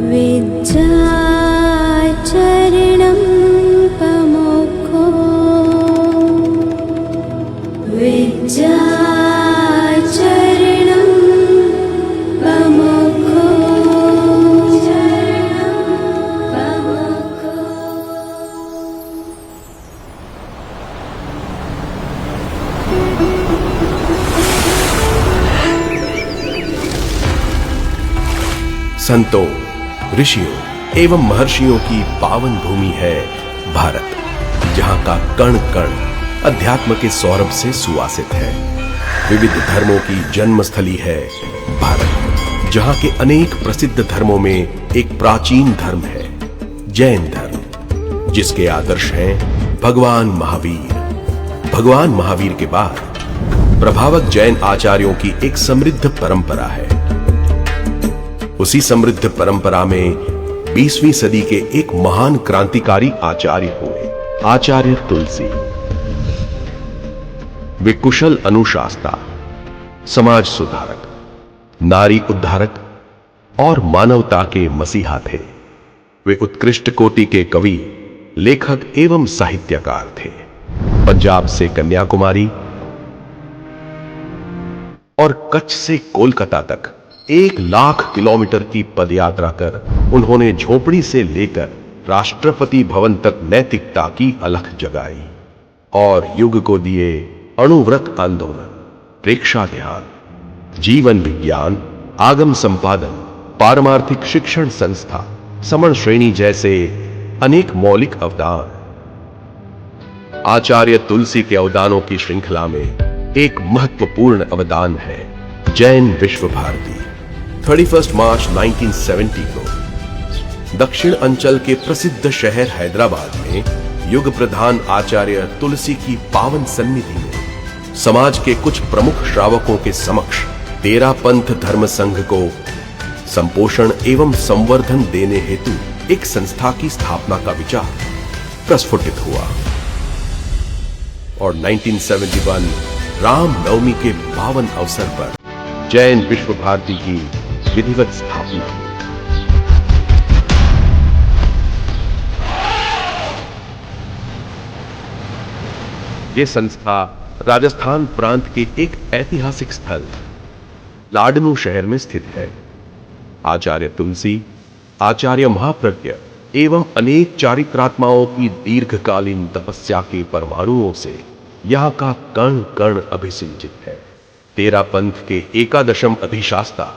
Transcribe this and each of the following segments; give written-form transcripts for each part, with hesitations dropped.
विद्याचरणं प्रमुखो विद्याचरणं प्रमुखो संतों, ऋषियों एवं महर्षियों की पावन भूमि है भारत, जहां का कण कण अध्यात्म के सौरभ से सुवासित है। विविध धर्मों की जन्मस्थली है भारत, जहां के अनेक प्रसिद्ध धर्मों में एक प्राचीन धर्म है जैन धर्म, जिसके आदर्श हैं भगवान महावीर। भगवान महावीर के बाद प्रभावक जैन आचार्यों की एक समृद्ध परंपरा है। उसी समृद्ध परंपरा में 20वीं सदी के एक महान क्रांतिकारी आचार्य हुए, आचार्य तुलसी। वे कुशल अनुशास्ता, समाज सुधारक, नारी उद्धारक और मानवता के मसीहा थे। वे उत्कृष्ट कोटि के कवि, लेखक एवं साहित्यकार थे। पंजाब से कन्याकुमारी और कच्छ से कोलकाता तक 1,00,000 किलोमीटर की पदयात्रा कर उन्होंने झोपड़ी से लेकर राष्ट्रपति भवन तक नैतिकता की अलख जगाई और युग को दिए अणुव्रत आंदोलन, प्रेक्षा ध्यान, जीवन विज्ञान, आगम संपादन, पारमार्थिक शिक्षण संस्था, समण श्रेणी जैसे अनेक मौलिक अवदान। आचार्य तुलसी के अवदानों की श्रृंखला में एक महत्वपूर्ण अवदान है जैन विश्व भारती। 31 मार्च 1970 को दक्षिण अंचल के प्रसिद्ध शहर हैदराबाद में युग प्रधान आचार्य तुलसी की पावन सन्निधि में समाज के कुछ प्रमुख श्रावकों के समक्ष तेरा पंथ धर्म संघ को संपोषण एवं संवर्धन देने हेतु एक संस्था की स्थापना का विचार प्रस्फुटित हुआ और 1971 राम नवमी के पावन अवसर पर जैन विश्व भारती की विधिवत स्थापना। ये संस्था राजस्थान प्रांत के एक ऐतिहासिक स्थल लाडनू शहर में स्थित है। आचार्य तुलसी, आचार्य महाप्रज्ञ एवं अनेक चारित्रात्माओं की दीर्घकालीन तपस्या के परमाणुओं से यहाँ का कण कण अभिसिंचित है। तेरा पंथ के एकादशम अधिशास्ता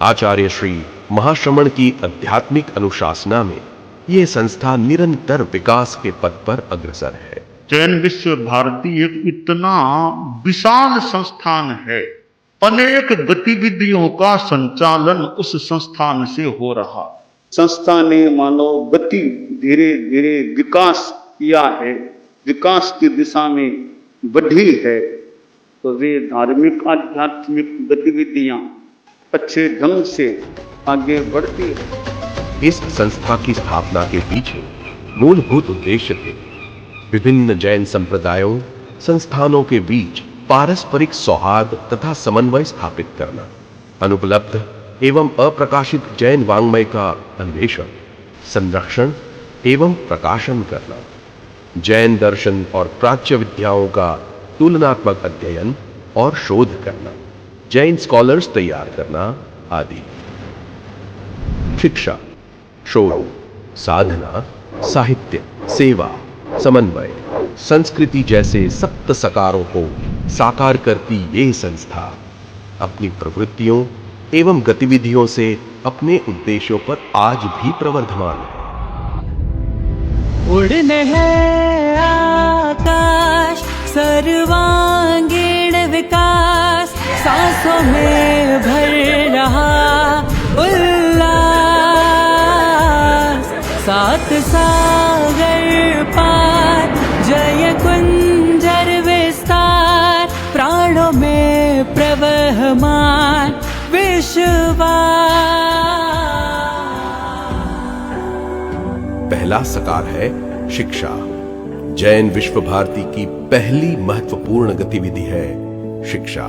आचार्य श्री महाश्रमण की आध्यात्मिक अनुशासना में यह संस्था निरंतर विकास के पथ पर अग्रसर है। जैन विश्व भारती एक इतना विशाल संस्थान है, अनेक गतिविधियों का संचालन उस संस्थान से हो रहा। संस्था ने मानव गति धीरे धीरे विकास किया है, विकास की दिशा में बढ़ी है, तो वे धार्मिक आध्यात्मिक गतिविधियां अच्छे ढंग से आगे बढ़ती है। इस संस्था की स्थापना के पीछे मूलभूत उद्देश्य थे विभिन्न जैन संप्रदायों, संस्थानों के बीच पारस्परिक सौहार्द तथा समन्वय स्थापित करना, अनुपलब्ध एवं अप्रकाशित जैन वाङ्मय का अन्वेषण, संरक्षण एवं प्रकाशन करना, जैन दर्शन और प्राच्य विद्याओं का तुलनात्मक अध्ययन और शोध करना, जैन स्कॉलर्स तैयार करना आदि। शिक्षा, शोध, साधना, साहित्य, सेवा, समन्वय, संस्कृति जैसे सप्त सकारों को साकार करती ये संस्था अपनी प्रवृत्तियों एवं गतिविधियों से अपने उद्देश्यों पर आज भी प्रवर्धमान है। उड़ने हैं आकाश सर्वांगीण विकास, सांसों में भर रहा उल्लास, सात सागर पार जय कुंजर विस्तार, प्राणों में प्रवहमान विश्वास। पहला सकार है शिक्षा। जैन विश्व भारती की पहली महत्वपूर्ण गतिविधि है शिक्षा।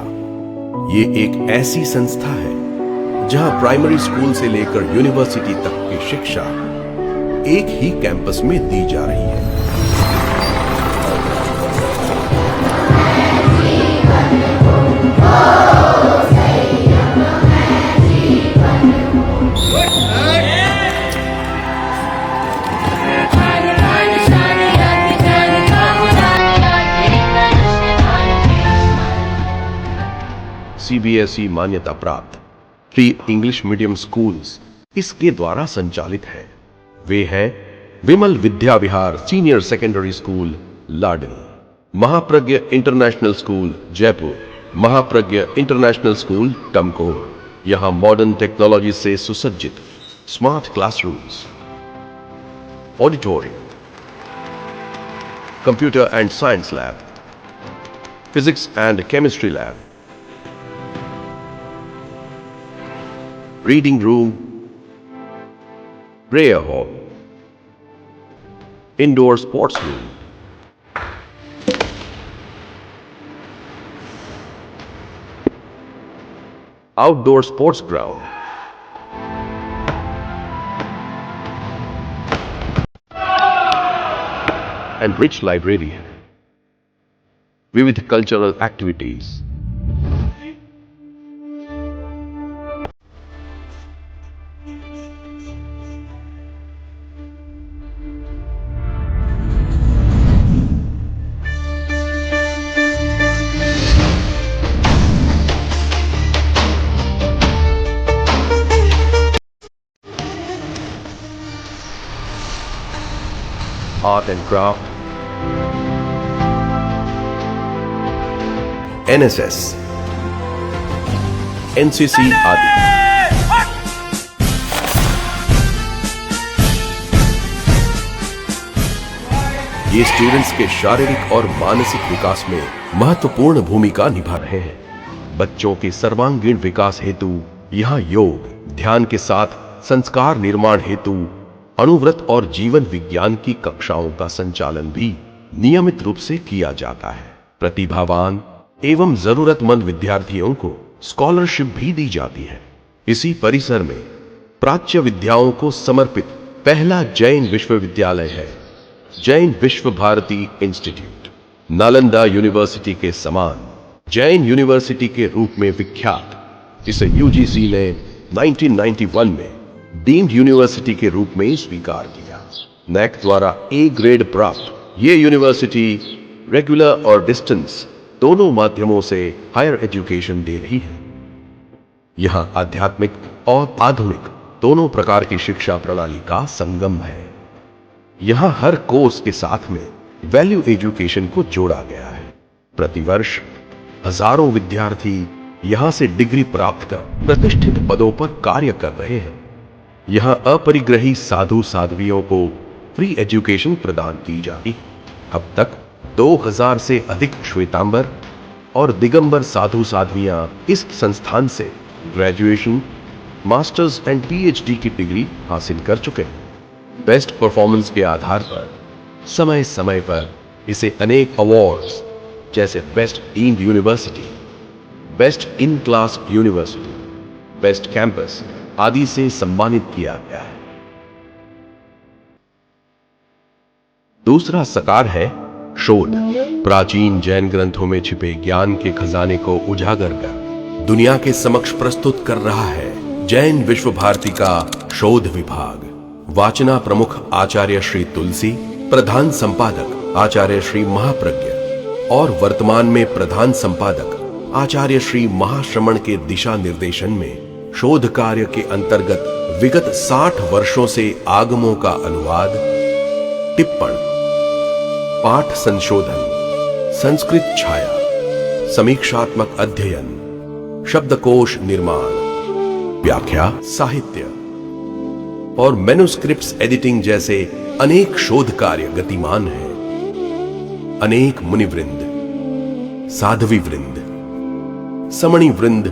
ये एक ऐसी संस्था है जहां प्राइमरी स्कूल से लेकर यूनिवर्सिटी तक की शिक्षा एक ही कैंपस में दी जा रही है। CBSE मान्यता प्राप्त प्री इंग्लिश मीडियम स्कूल्स इसके द्वारा संचालित है। वे हैं Vimal Vidya Vihar senior secondary school Ladni, Mahapragya international school Jaipur, Mahapragya international school Tamkor. यहां मॉडर्न टेक्नोलॉजी से सुसज्जित smart classrooms, auditorium, computer and science lab, physics and chemistry lab, reading room, prayer hall, indoor sports room, outdoor sports ground, and rich library with cultural activities. Art and craft, NSS, NCC आदि। ये students के शारीरिक और मानसिक विकास में महत्वपूर्ण भूमिका निभा रहे हैं। बच्चों के सर्वांगीण विकास हेतु यहाँ योग, ध्यान के साथ संस्कार निर्माण हेतु अणुव्रत और जीवन विज्ञान की कक्षाओं का संचालन भी नियमित रूप से किया जाता है। प्रतिभावान एवं जरूरतमंद विद्यार्थियों को स्कॉलरशिप भी दी जाती है। इसी परिसर में प्राच्य विद्याओं को समर्पित पहला जैन विश्वविद्यालय है, जैन विश्व भारती इंस्टीट्यूट। नालंदा यूनिवर्सिटी के समान जैन यूनिवर्सिटी के रूप में विख्यात, इसे यूजीसी ने 1991 में डीम्ड यूनिवर्सिटी के रूप में स्वीकार किया। नैक द्वारा ए ग्रेड प्राप्त ये यूनिवर्सिटी रेगुलर और डिस्टेंस दोनों माध्यमों से हायर एजुकेशन दे रही है। यहां आध्यात्मिक और आधुनिक दोनों प्रकार की शिक्षा प्रणाली का संगम है। यहां हर कोर्स के साथ में वैल्यू एजुकेशन को जोड़ा गया है। प्रतिवर्ष हजारों विद्यार्थी यहां से डिग्री प्राप्त कर प्रतिष्ठित पदों पर कार्य कर रहे हैं। यहां अपरिग्रही साधु साध्वियों को फ्री एजुकेशन प्रदान की जाती है। अब तक 2000 से अधिक श्वेतांबर और दिगंबर साधु साध्वियां इस संस्थान से ग्रेजुएशन, मास्टर्स एंड पीएचडी की डिग्री हासिल कर चुके हैं। बेस्ट परफॉर्मेंस के आधार पर समय समय पर इसे अनेक अवार्ड्स जैसे best deemed university, best in class university, best campus आदि से सम्मानित किया गया है। दूसरा सकार है शोध। प्राचीन जैन ग्रंथों में छिपे ज्ञान के खजाने को उजागर कर दुनिया के समक्ष प्रस्तुत कर रहा है जैन विश्व भारती का शोध विभाग। वाचना प्रमुख आचार्य श्री तुलसी, प्रधान संपादक आचार्य श्री महाप्रज्ञ और वर्तमान में प्रधान संपादक आचार्य श्री महाश्रमण के दिशा निर्देशन में शोध कार्य के अंतर्गत विगत 60 वर्षों से आगमों का अनुवाद, टिप्पण, पाठ संशोधन, संस्कृत छाया, समीक्षात्मक अध्ययन, शब्दकोश निर्माण, व्याख्या, साहित्य और मैन्युस्क्रिप्ट्स एडिटिंग जैसे अनेक शोध कार्य गतिमान हैं। अनेक मुनिवृंद, साध्वी वृंद, समणी वृंद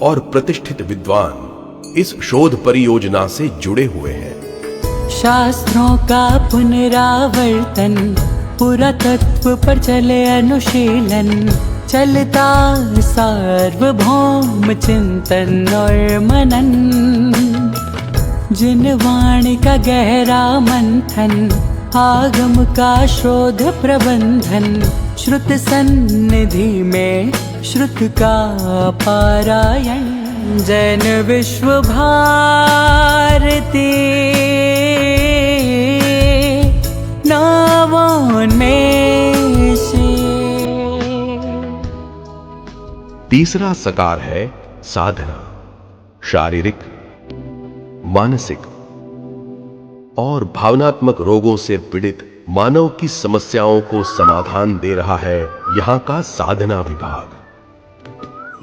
और प्रतिष्ठित विद्वान इस शोध परियोजना से जुड़े हुए हैं। शास्त्रों का पुनरावर्तन, पुरातत्व पर चले अनुशीलन, चलता सार्वभौम चिंतन और मनन, जिन वाणी का गहरा मंथन, आगम का शोध प्रबंधन, श्रुत सन्निधि में श्रुत का पारायण, जैन विश्व भारती नवोन्मेषी। तीसरा सकार है साधना। शारीरिक, मानसिक और भावनात्मक रोगों से पीड़ित मानव की समस्याओं को समाधान दे रहा है यहां का साधना विभाग।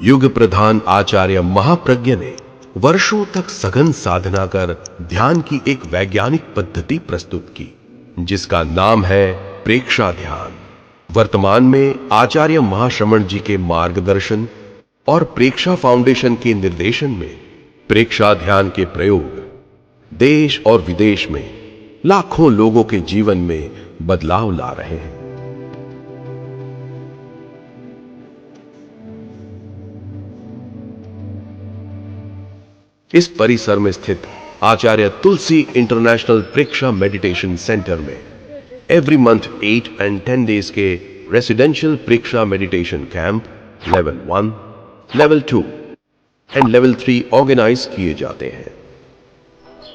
युग प्रधान आचार्य महाप्रज्ञ ने वर्षों तक सघन साधना कर ध्यान की एक वैज्ञानिक पद्धति प्रस्तुत की, जिसका नाम है प्रेक्षा ध्यान। वर्तमान में आचार्य महाश्रमण जी के मार्गदर्शन और प्रेक्षा फाउंडेशन के निर्देशन में प्रेक्षा ध्यान के प्रयोग देश और विदेश में लाखों लोगों के जीवन में बदलाव ला रहे हैं। इस परिसर में स्थित Acharya Tulsi international Preksha meditation centre में एवरी मंथ 8 and 10 days के residential Preksha meditation camp level 1, level 2 and level 3 organise किए जाते हैं।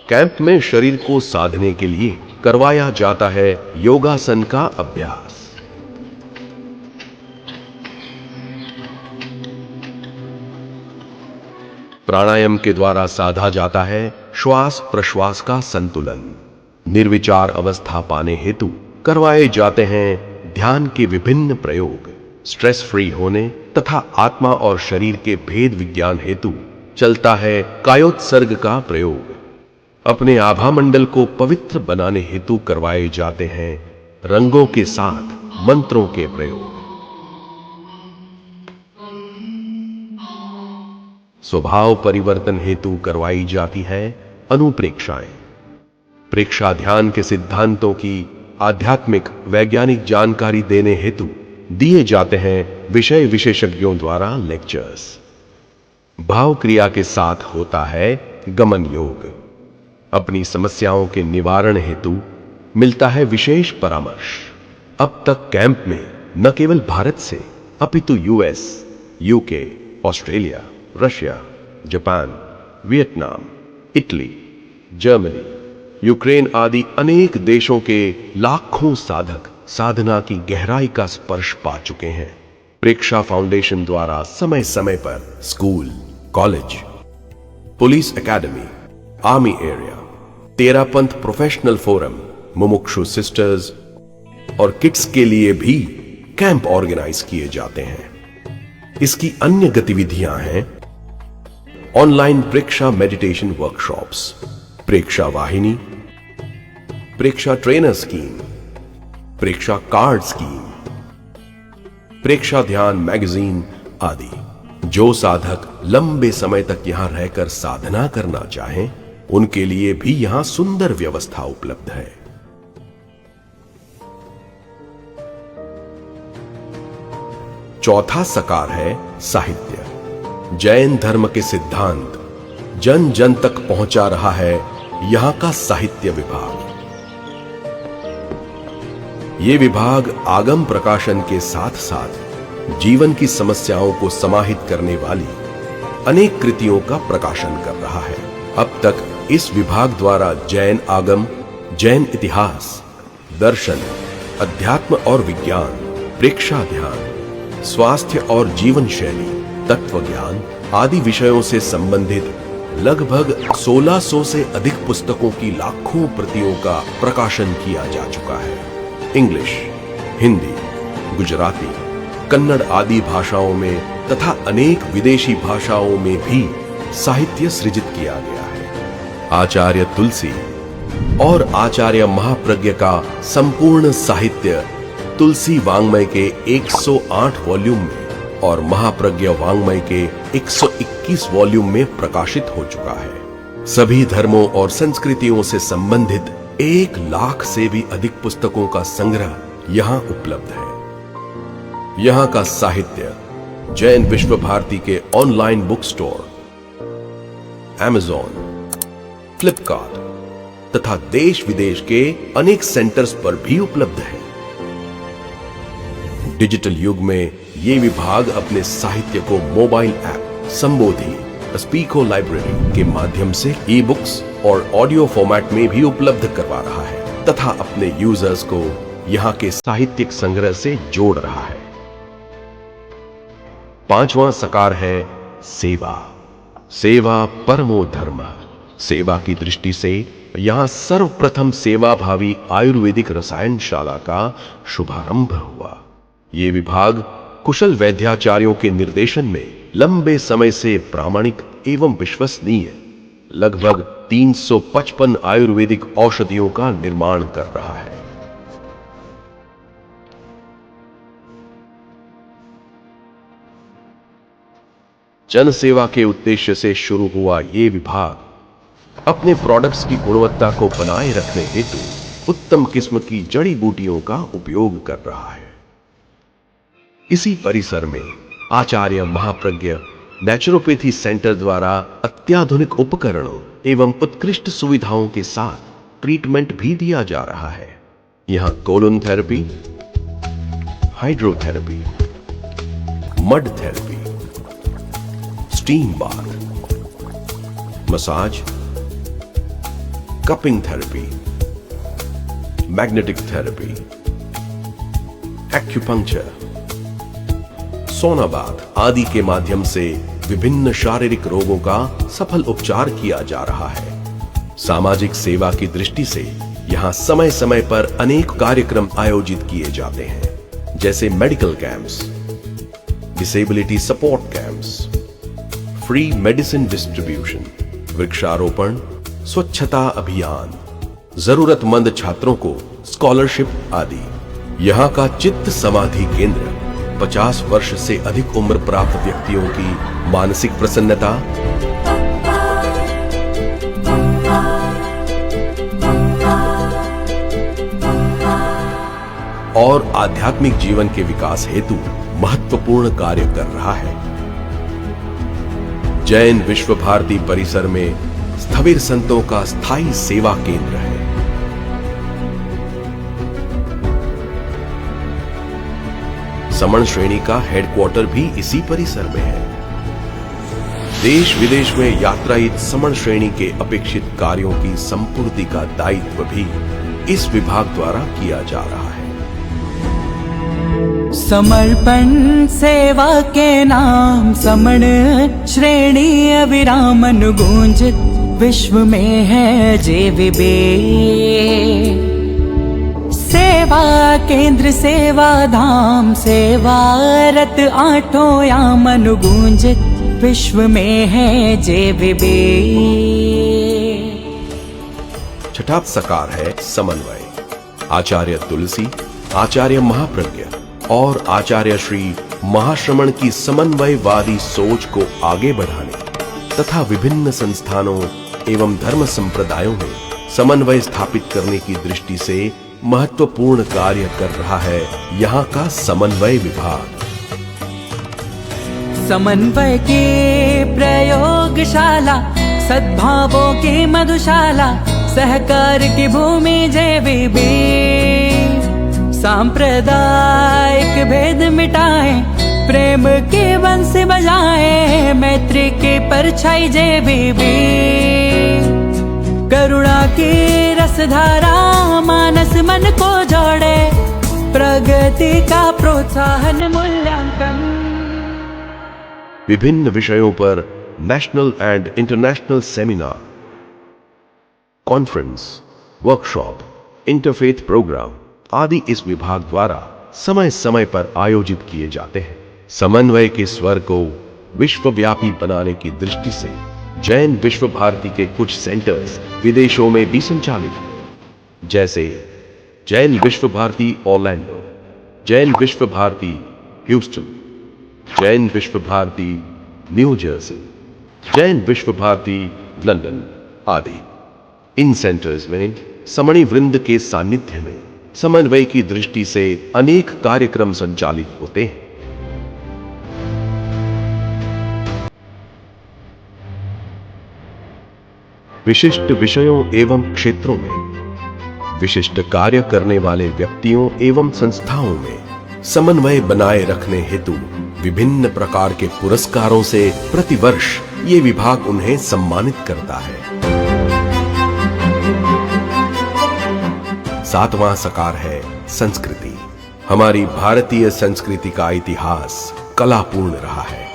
कैंप में शरीर को साधने के लिए करवाया जाता है योगासन का अभ्यास। प्राणायाम के द्वारा साधा जाता है श्वास प्रश्वास का संतुलन। निर्विचार अवस्था पाने हेतु करवाए जाते हैं ध्यान के विभिन्न प्रयोग। स्ट्रेस फ्री होने तथा आत्मा और शरीर के भेद विज्ञान हेतु चलता है कायोत्सर्ग का प्रयोग। अपने आभा मंडल को पवित्र बनाने हेतु करवाए जाते हैं रंगों के साथ मंत्रों के प्रयोग। स्वभाव परिवर्तन हेतु करवाई जाती है अनुप्रेक्षाएं। प्रेक्षा ध्यान के सिद्धांतों की आध्यात्मिक वैज्ञानिक जानकारी देने हेतु दिए जाते हैं विषय विशेषज्ञों द्वारा लेक्चर्स। भाव क्रिया के साथ होता है गमन योग। अपनी समस्याओं के निवारण हेतु मिलता है विशेष परामर्श। अब तक कैंप में न केवल भारत से अपितु US, UK, Australia, Russia, Japan, Vietnam, Italy, Germany, Ukraine आदि अनेक देशों के लाखों साधक साधना की गहराई का स्पर्श पा चुके हैं। प्रेक्षा फाउंडेशन द्वारा समय समय पर school, college, police academy, army area, Terapanth professional forum, मुमुक्षु सिस्टर्स और किड्स के लिए भी कैंप ऑर्गेनाइज किए जाते हैं। इसकी अन्य गतिविधियां हैं ऑनलाइन प्रेक्षा मेडिटेशन वर्कशॉप्स, प्रेक्षा वाहिनी, प्रेक्षा ट्रेनर स्कीम, प्रेक्षा कार्ड स्कीम, प्रेक्षा ध्यान मैगजीन आदि। जो साधक लंबे समय तक यहां रहकर साधना करना चाहें, उनके लिए भी यहां सुंदर व्यवस्था उपलब्ध है। चौथा सकार है साहित्य। जैन धर्म के सिद्धांत जन जन तक पहुंचा रहा है यहां का साहित्य विभाग। ये विभाग आगम प्रकाशन के साथ साथ जीवन की समस्याओं को समाहित करने वाली अनेक कृतियों का प्रकाशन कर रहा है। अब तक इस विभाग द्वारा जैन आगम, जैन इतिहास, दर्शन, अध्यात्म और विज्ञान, प्रेक्षा ध्यान, स्वास्थ्य और जीवन शैली, तत्व ज्ञान आदि विषयों से संबंधित लगभग 1600 से अधिक पुस्तकों की लाखों प्रतियों का प्रकाशन किया जा चुका है। इंग्लिश, हिंदी, गुजराती, कन्नड़ आदि भाषाओं में तथा अनेक विदेशी भाषाओं में भी साहित्य सृजित किया गया है। आचार्य तुलसी और आचार्य महाप्रज्ञ का संपूर्ण साहित्य तुलसी वाङ्मय के 108 वॉल्यूम में और महाप्रज्ञ वाङ्मय के 121 वॉल्यूम में प्रकाशित हो चुका है। सभी धर्मों और संस्कृतियों से संबंधित 1 लाख से भी अधिक पुस्तकों का संग्रह यहां उपलब्ध है। यहां का साहित्य जैन विश्व भारती के online book store, Amazon, Flipkart तथा देश विदेश के अनेक सेंटर्स पर भी उपलब्ध है। डिजिटल युग में ये विभाग अपने साहित्य को मोबाइल ऐप संबोधि स्पीको लाइब्रेरी के माध्यम से ई बुक्स और ऑडियो फॉर्मेट में भी उपलब्ध करवा रहा है तथा अपने यूजर्स को यहाँ के साहित्यिक संग्रह से जोड़ रहा है। पांचवां सकार है सेवा। सेवा परमो धर्म। सेवा की दृष्टि से यहां सर्वप्रथम सेवा भावी आयुर्वेदिक रसायनशाला का शुभारंभ हुआ। ये विभाग कुशल वैद्याचार्यों के निर्देशन में लंबे समय से प्रामाणिक एवं विश्वसनीय लगभग 355 आयुर्वेदिक औषधियों का निर्माण कर रहा है। जन सेवा के उद्देश्य से शुरू हुआ ये विभाग अपने प्रोडक्ट्स की गुणवत्ता को बनाए रखने हेतु उत्तम किस्म की जड़ी बूटियों का उपयोग कर रहा है। इसी परिसर में आचार्य महाप्रज्ञ नेचुरोपैथी सेंटर द्वारा अत्याधुनिक उपकरणों एवं उत्कृष्ट सुविधाओं के साथ ट्रीटमेंट भी दिया जा रहा है। यहां colon therapy, hydrotherapy, mud therapy, steam bath, massage, cupping therapy, magnetic therapy, acupuncture, सोना बाथ आदि के माध्यम से विभिन्न शारीरिक रोगों का सफल उपचार किया जा रहा है। सामाजिक सेवा की दृष्टि से यहां समय समय पर अनेक कार्यक्रम आयोजित किए जाते हैं, जैसे medical camps, disability support camps, free medicine distribution, वृक्षारोपण, स्वच्छता अभियान, जरूरतमंद छात्रों को स्कॉलरशिप आदि। यहाँ का चित्त समाधि केंद्र 50 वर्ष से अधिक उम्र प्राप्त व्यक्तियों की मानसिक प्रसन्नता, और आध्यात्मिक जीवन के विकास हेतु महत्वपूर्ण कार्य कर रहा है। जैन विश्व भारती परिसर में स्थविर संतों का स्थायी सेवा केंद्र है। समण श्रेणी का हेडक्वार्टर भी इसी परिसर में है। देश विदेश में यात्रायित समण श्रेणी के अपेक्षित कार्यों की संपूर्ति का दायित्व भी इस विभाग द्वारा किया जा रहा है। समर्पण सेवा के नाम समण श्रेणी अविराम अनुगूंजित विश्व में है जे विबे। सेवा केंद्र सेवा धाम सेवारत आठों याम अनुगूंजित विश्व में है जे विबे। छठा सकार है समन्वय। आचार्य तुलसी, आचार्य महाप्रज्ञ और आचार्य श्री महाश्रमण की समन्वयवादी सोच को आगे बढ़ाने तथा विभिन्न संस्थानों एवं धर्म संप्रदायों में समन्वय स्थापित करने की दृष्टि से महत्वपूर्ण कार्य कर रहा है यहाँ का समन्वय विभाग। समन्वय की प्रयोगशाला, सद्भावों की मधुशाला, सहकार की भूमि जय विबे। सांप्रदायिक भेद मिटाए, प्रेम के बंसी बजाए, मैत्री की परछाई जय विबे। करुणा की रसधारा मानस मन को जोड़े, प्रगति का प्रोत्साहन मूल्यांकन। विभिन्न विषयों पर national and international seminar, conference, workshop, interfaith programme आदि इस विभाग द्वारा समय समय पर आयोजित किए जाते हैं। समन्वय के स्वर को विश्वव्यापी बनाने की दृष्टि से जैन विश्व भारती के कुछ सेंटर्स विदेशों में भी संचालित हैं, जैसे जैन विश्व भारती ऑरलैंडो, जैन विश्व भारती ह्यूस्टन, जैन विश्व भारती न्यू जर्सी, जैन विश्व भारती लंदन आदि। इन सेंटर्स में समणी वृंद के सानिध्य में समन्वय की दृष्टि से अनेक कार्यक्रम संचालित होते हैं। विशिष्ट विषयों एवं क्षेत्रों में विशिष्ट कार्य करने वाले व्यक्तियों एवं संस्थाओं में समन्वय बनाए रखने हेतु विभिन्न प्रकार के पुरस्कारों से प्रतिवर्ष ये विभाग उन्हें सम्मानित करता है। 7वां सकार है संस्कृति। हमारी भारतीय संस्कृति का इतिहास कलापूर्ण रहा है।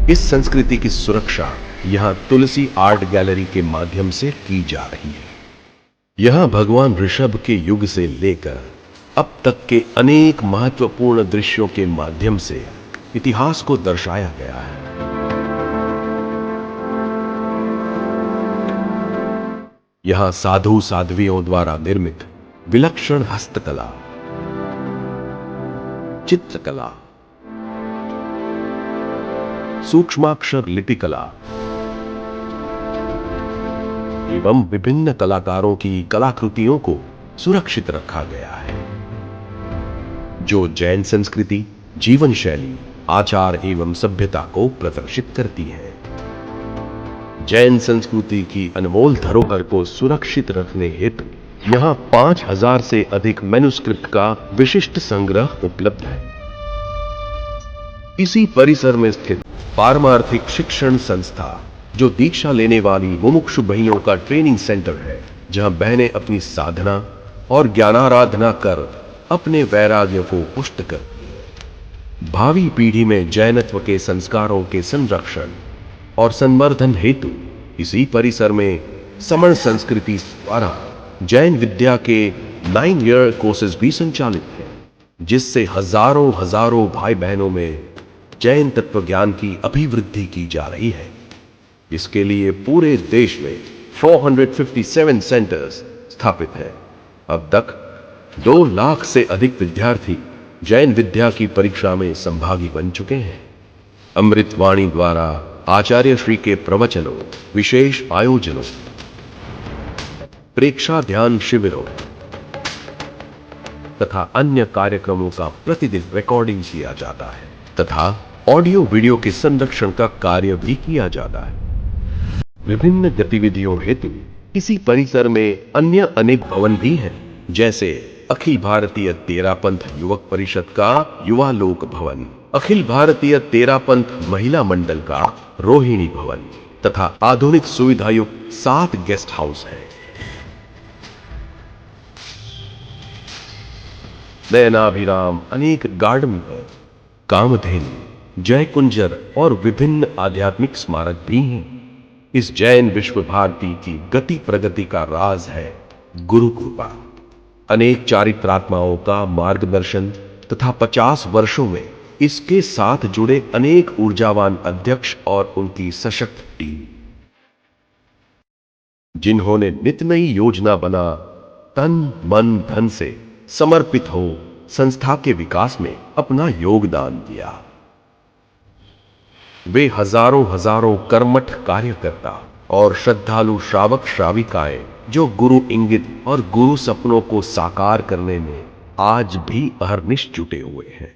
इस संस्कृति की सुरक्षा यहां तुलसी आर्ट गैलरी के माध्यम से की जा रही है। यहां भगवान ऋषभ के युग से लेकर अब तक के अनेक महत्वपूर्ण दृश्यों के माध्यम से इतिहास को दर्शाया गया है। यहां साधु साध्वियों द्वारा निर्मित विलक्षण हस्तकला, चित्रकला, सूक्ष्माक्षर लिपि कला एवं विभिन्न कलाकारों की कलाकृतियों को सुरक्षित रखा गया है, जो जैन संस्कृति, जीवन शैली, आचार एवं सभ्यता को प्रदर्शित करती है। जैन संस्कृति की अनमोल धरोहर को सुरक्षित रखने हेतु यहां 5000 से अधिक मैन्युस्क्रिप्ट का विशिष्ट संग्रह उपलब्ध है। इसी परिसर में स्थित पारमार्थिक शिक्षण संस्था, जो दीक्षा लेने वाली मुमुक्षु बहनों का ट्रेनिंग सेंटर है, जहां बहनें अपनी साधना और ज्ञानाराधना कर अपने वैराग्य को पुष्ट कर भावी पीढ़ी में जैनत्व के संस्कारों के संरक्षण और संवर्धन हेतु इसी परिसर में समण संस्कृति द्वारा जैन विद्या के 9 ईयर कोर्सेज भी संचालित हैं, जिससे हजारों भाई बहनों में जैन तत्व ज्ञान की अभिवृद्धि की जा रही है। इसके लिए पूरे देश में 457 सेंटर्स स्थापित हैं। अब तक 2 लाख से अधिक विद्यार्थी जैन विद्या की परीक्षा में संभागी बन चुके हैं। अमृतवाणी द्वारा आचार्य श्री के प्रवचनों, विशेष आयोजनों, प्रेक्षा ध्यान शिविरों तथा अन्य कार्यक्रमों का प्रतिदिन रिकॉर्डिंग किया जाता है तथा ऑडियो वीडियो के संरक्षण का कार्य भी किया जाता है। विभिन्न गतिविधियों हेतु इसी परिसर में अन्य अनेक भवन भी हैं, जैसे अखिल भारतीय तेरापंथ युवक परिषद का युवा लोक भवन, अखिल भारतीय तेरापंथ महिला मंडल का रोहिणी भवन तथा आधुनिक सुविधायुक्त 7 गेस्ट हाउस है। नयनाभिराम अनेक गार्डन है, कामधेनु, जय कुंजर और विभिन्न आध्यात्मिक स्मारक भी हैं। इस जैन विश्व भारती की गति प्रगति का राज है गुरु कृपा। अनेक चारित्रात्माओं का मार्गदर्शन तथा 50 वर्षों में इसके साथ जुड़े अनेक ऊर्जावान अध्यक्ष और उनकी सशक्त टीम, जिन्होंने नित नई योजना बना तन मन धन से समर्पित हो संस्था के विकास में अपना योगदान दिया। वे हजारों कर्मठ कार्यकर्ता और श्रद्धालु श्रावक श्राविकाएं, जो गुरु इंगित और गुरु सपनों को साकार करने में आज भी अहर्निश जुटे हुए हैं।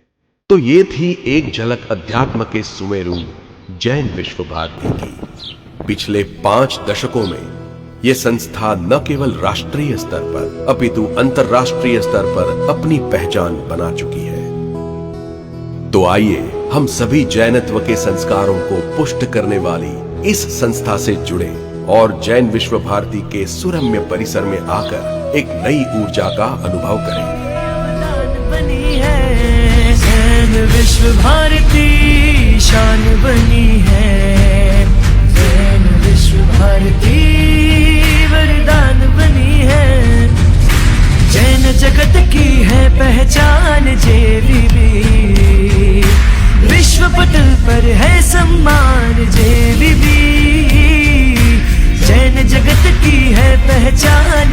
तो ये थी एक झलक अध्यात्म के सुमेरु जैन विश्व भारती की। पिछले 5 दशकों में यह संस्था न केवल राष्ट्रीय स्तर पर अपितु अंतर्राष्ट्रीय स्तर पर अपनी पहचान बना चुकी है। तो आइए हम सभी जैनत्व के संस्कारों को पुष्ट करने वाली इस संस्था से जुड़े और जैन विश्व भारती के सुरम्य परिसर में आकर एक नई ऊर्जा का अनुभव करें। बनी है जैन विश्व भारती, शान बनी है जैन विश्व भारती, वरदान बनी है। जैन जगत की है पहचान JVB, विश्व पटल पर है सम्मान JVB। जैन जगत की है पहचान